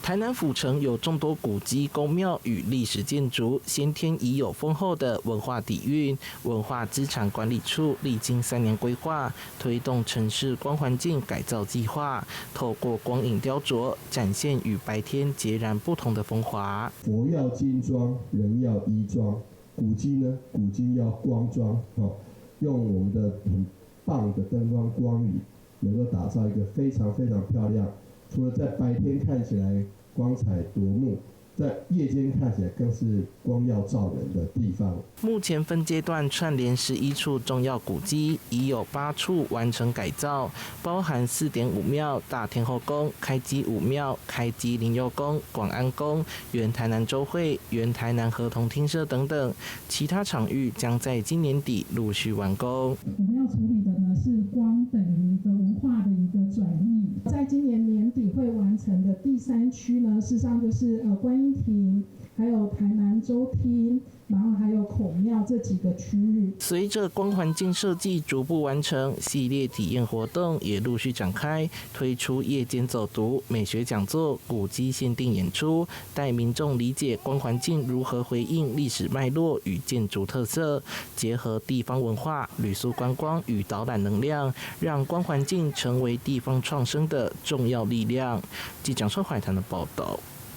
台南府城有眾多古蹟、宮廟與歷史建築，先天已有豐厚的文化底蘊。文化資產管理處歷經3年規劃，推動城市光環境改造計劃，透過光影雕琢，展現與白天截然不同的風華。佛要金裝，人要衣裝，古蹟呢，古蹟要光裝，用我們的很棒的燈光光影，能夠打造一個非常非常漂亮。除了在白天看起來光彩奪目，在夜間看起來更是光耀照人的地方。目前分階段串聯11處重要古蹟，已有8處完成改造，包含4點五廟、大天後宮、開基武廟、開基靈佑宮、廣安宮、原台南州會、原台南合同廳舍等等。其他場域將在今年底陸續完工。我們要處理的呢是光等於一個文化的一個轉譯，在今年年底會完成的第3區呢，事實上就是觀音亭，還有台南州廳，然後還有孔廟這幾個區域。隨着光環境設計逐步完成，系列體驗活動也陸續展開，推出夜間走讀、美學講座、古蹟限定演出，帶民眾理解光環境如何回應歷史脈絡與建築特色，結合地方文化、旅宿觀光與導覽能量，讓光環境成為地方創生的重要力量。記者陳懷談的報道。